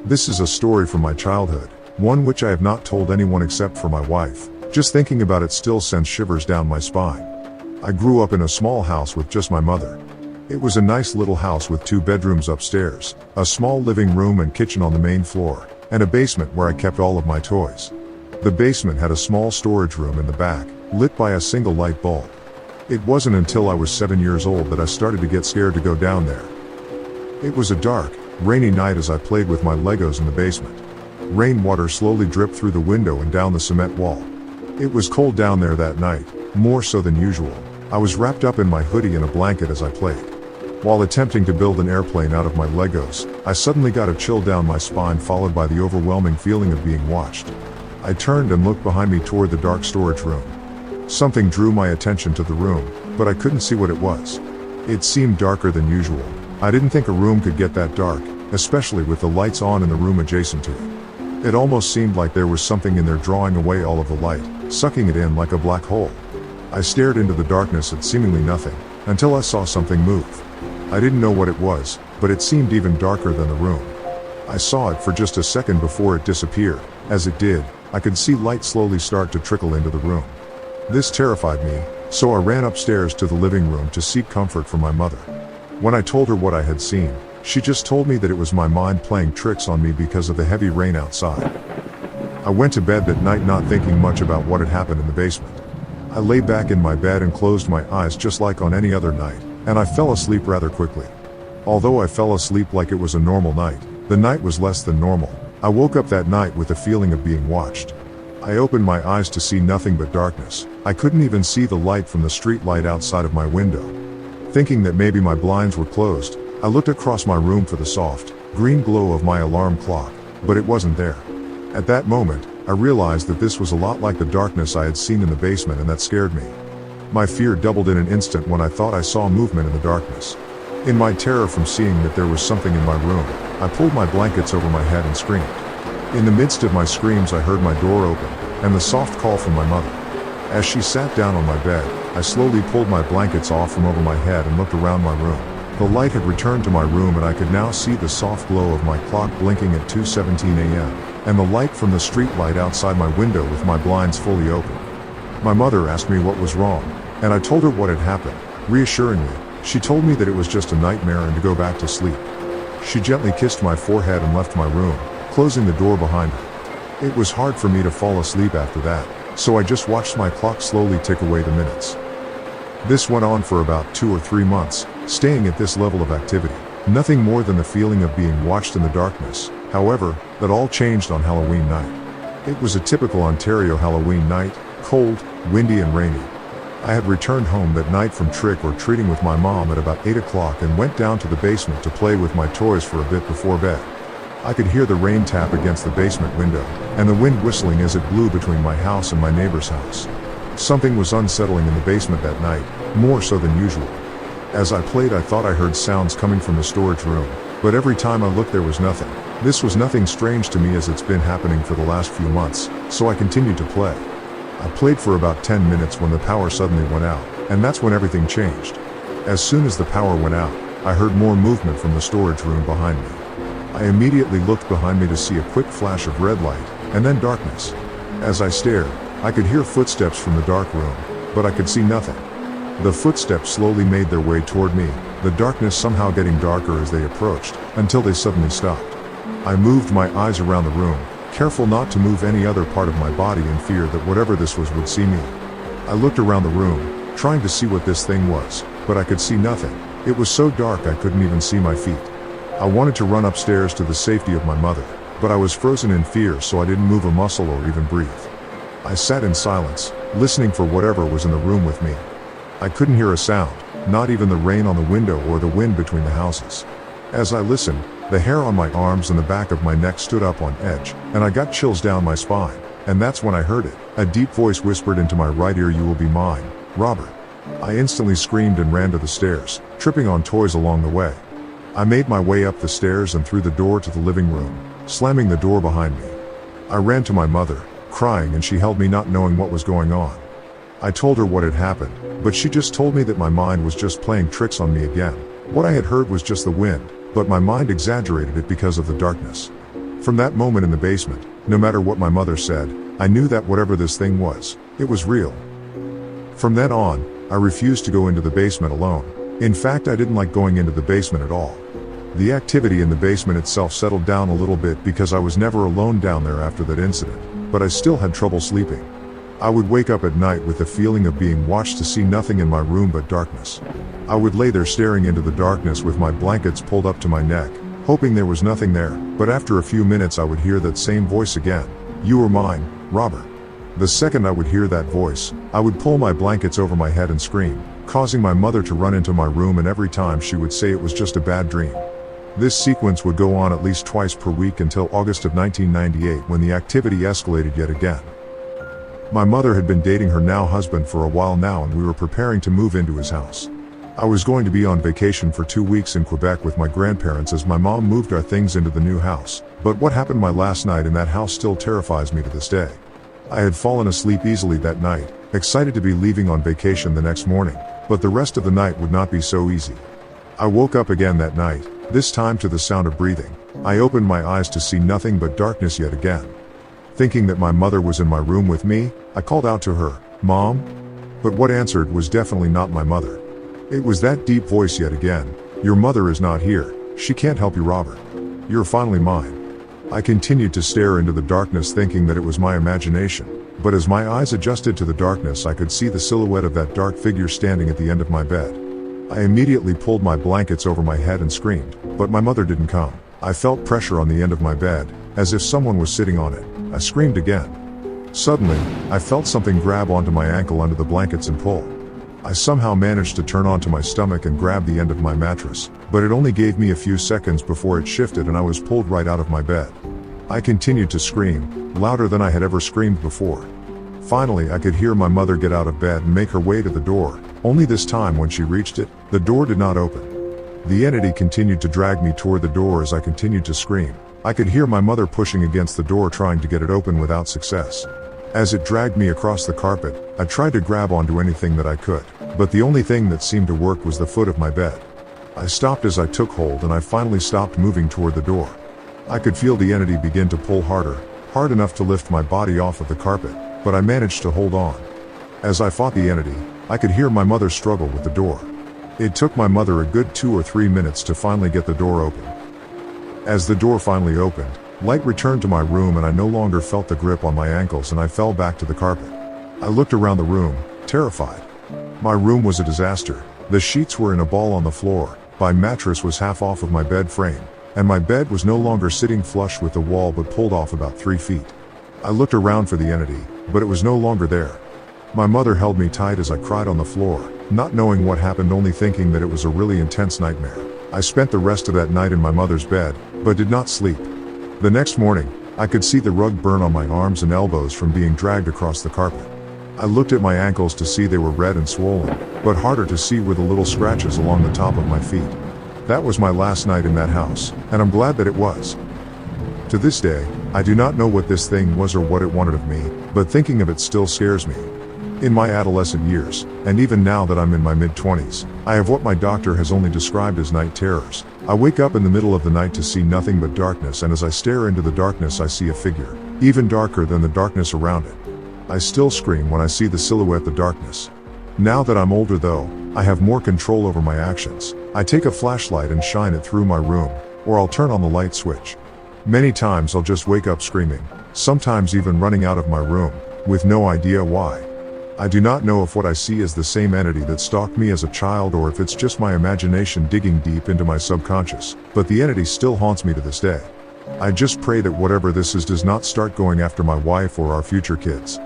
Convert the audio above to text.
This is a story from my childhood, one which I have not told anyone except for my wife. Just thinking about it still sends shivers down my spine. I grew up in a small house with just my mother. It was a nice little house with 2 bedrooms upstairs, a small living room and kitchen on the main floor, and a basement where I kept all of my toys. The basement had a small storage room in the back, lit by a single light bulb. It wasn't until I was 7 years old that I started to get scared to go down there. It was a dark, rainy night as I played with my Legos in the basement. Rainwater slowly dripped through the window and down the cement wall. It was cold down there that night, more so than usual. I was wrapped up in my hoodie and a blanket as I played. While attempting to build an airplane out of my Legos, I suddenly got a chill down my spine followed by the overwhelming feeling of being watched. I turned and looked behind me toward the dark storage room. Something drew my attention to the room, but I couldn't see what it was. It seemed darker than usual. I didn't think a room could get that dark, especially with the lights on in the room adjacent to it. It almost seemed like there was something in there drawing away all of the light, sucking it in like a black hole. I stared into the darkness at seemingly nothing, until I saw something move. I didn't know what it was, but it seemed even darker than the room. I saw it for just a second before it disappeared. As it did, I could see light slowly start to trickle into the room. This terrified me, so I ran upstairs to the living room to seek comfort from my mother. When I told her what I had seen, she just told me that it was my mind playing tricks on me because of the heavy rain outside. I went to bed that night not thinking much about what had happened in the basement. I lay back in my bed and closed my eyes just like on any other night, and I fell asleep rather quickly. Although I fell asleep like it was a normal night, the night was less than normal. I woke up that night with the feeling of being watched. I opened my eyes to see nothing but darkness. I couldn't even see the light from the street light outside of my window. Thinking that maybe my blinds were closed, I looked across my room for the soft, green glow of my alarm clock, but it wasn't there. At that moment, I realized that this was a lot like the darkness I had seen in the basement, and that scared me. My fear doubled in an instant when I thought I saw movement in the darkness. In my terror from seeing that there was something in my room, I pulled my blankets over my head and screamed. In the midst of my screams, I heard my door open, and the soft call from my mother. As she sat down on my bed, I slowly pulled my blankets off from over my head and looked around my room. The light had returned to my room and I could now see the soft glow of my clock blinking at 2:17 a.m., and the light from the street light outside my window with my blinds fully open. My mother asked me what was wrong, and I told her what had happened. Reassuringly, she told me that it was just a nightmare and to go back to sleep. She gently kissed my forehead and left my room, closing the door behind her. It was hard for me to fall asleep after that, so I just watched my clock slowly tick away the minutes. This went on for about 2 or 3 months, staying at this level of activity. Nothing more than the feeling of being watched in the darkness. However, that all changed on Halloween night. It was a typical Ontario Halloween night, cold, windy and rainy. I had returned home that night from trick-or-treating with my mom at about 8 o'clock and went down to the basement to play with my toys for a bit before bed. I could hear the rain tap against the basement window, and the wind whistling as it blew between my house and my neighbor's house. Something was unsettling in the basement that night, more so than usual. As I played, I thought I heard sounds coming from the storage room, but every time I looked there was nothing. This was nothing strange to me as it's been happening for the last few months, so I continued to play. I played for about 10 minutes when the power suddenly went out, and that's when everything changed. As soon as the power went out, I heard more movement from the storage room behind me. I immediately looked behind me to see a quick flash of red light, and then darkness. As I stared, I could hear footsteps from the dark room, but I could see nothing. The footsteps slowly made their way toward me, the darkness somehow getting darker as they approached, until they suddenly stopped. I moved my eyes around the room, careful not to move any other part of my body in fear that whatever this was would see me. I looked around the room, trying to see what this thing was, but I could see nothing. It was so dark I couldn't even see my feet. I wanted to run upstairs to the safety of my mother, but I was frozen in fear, so I didn't move a muscle or even breathe. I sat in silence, listening for whatever was in the room with me. I couldn't hear a sound, not even the rain on the window or the wind between the houses. As I listened, the hair on my arms and the back of my neck stood up on edge, and I got chills down my spine. And that's when I heard it. A deep voice whispered into my right ear, "You will be mine, Robert." I instantly screamed and ran to the stairs, tripping on toys along the way. I made my way up the stairs and through the door to the living room, slamming the door behind me. I ran to my mother, crying, and she held me, not knowing what was going on. I told her what had happened, but she just told me that my mind was just playing tricks on me again. What I had heard was just the wind, but my mind exaggerated it because of the darkness. From that moment in the basement, no matter what my mother said, I knew that whatever this thing was, it was real. From then on, I refused to go into the basement alone. In fact, I didn't like going into the basement at all. The activity in the basement itself settled down a little bit because I was never alone down there after that incident, but I still had trouble sleeping. I would wake up at night with the feeling of being watched to see nothing in my room but darkness. I would lay there staring into the darkness with my blankets pulled up to my neck, hoping there was nothing there, but after a few minutes I would hear that same voice again. "You were mine, Robert." The second I would hear that voice, I would pull my blankets over my head and scream, causing my mother to run into my room, and every time she would say it was just a bad dream. This sequence would go on at least twice per week until August of 1998, when the activity escalated yet again. My mother had been dating her now husband for a while now, and we were preparing to move into his house. I was going to be on vacation for 2 weeks in Quebec with my grandparents as my mom moved our things into the new house, but what happened my last night in that house still terrifies me to this day. I had fallen asleep easily that night, excited to be leaving on vacation the next morning, but the rest of the night would not be so easy. I woke up again that night, this time to the sound of breathing. I opened my eyes to see nothing but darkness yet again. Thinking that my mother was in my room with me, I called out to her, "Mom?" But what answered was definitely not my mother. It was that deep voice yet again. "Your mother is not here. She can't help you, Robert. You're finally mine." I continued to stare into the darkness, thinking that it was my imagination, but as my eyes adjusted to the darkness, I could see the silhouette of that dark figure standing at the end of my bed. I immediately pulled my blankets over my head and screamed, but my mother didn't come. I felt pressure on the end of my bed, as if someone was sitting on it. I screamed again. Suddenly, I felt something grab onto my ankle under the blankets and pull. I somehow managed to turn onto my stomach and grab the end of my mattress, but it only gave me a few seconds before it shifted and I was pulled right out of my bed. I continued to scream, louder than I had ever screamed before. Finally, I could hear my mother get out of bed and make her way to the door, only this time when she reached it, the door did not open. The entity continued to drag me toward the door as I continued to scream. I could hear my mother pushing against the door trying to get it open without success. As it dragged me across the carpet, I tried to grab onto anything that I could, but the only thing that seemed to work was the foot of my bed. I stopped as I took hold and I finally stopped moving toward the door. I could feel the entity begin to pull harder, hard enough to lift my body off of the carpet, but I managed to hold on. As I fought the entity, I could hear my mother struggle with the door. It took my mother a good 2 or 3 minutes to finally get the door open. As the door finally opened, light returned to my room and I no longer felt the grip on my ankles and I fell back to the carpet. I looked around the room, terrified. My room was a disaster. The sheets were in a ball on the floor, my mattress was half off of my bed frame, and my bed was no longer sitting flush with the wall but pulled off about 3 feet. I looked around for the entity, but it was no longer there. My mother held me tight as I cried on the floor, not knowing what happened, only thinking that it was a really intense nightmare. I spent the rest of that night in my mother's bed, but did not sleep. The next morning, I could see the rug burn on my arms and elbows from being dragged across the carpet. I looked at my ankles to see they were red and swollen, but harder to see were the little scratches along the top of my feet. That was my last night in that house, and I'm glad that it was. To this day, I do not know what this thing was or what it wanted of me, but thinking of it still scares me. In my adolescent years, and even now that I'm in my mid-20s, I have what my doctor has only described as night terrors. I wake up in the middle of the night to see nothing but darkness, and as I stare into the darkness I see a figure, even darker than the darkness around it. I still scream when I see the silhouette, the darkness. Now that I'm older though, I have more control over my actions. I take a flashlight and shine it through my room, or I'll turn on the light switch. Many times I'll just wake up screaming, sometimes even running out of my room, with no idea why. I do not know if what I see is the same entity that stalked me as a child or if it's just my imagination digging deep into my subconscious, but the entity still haunts me to this day. I just pray that whatever this is does not start going after my wife or our future kids.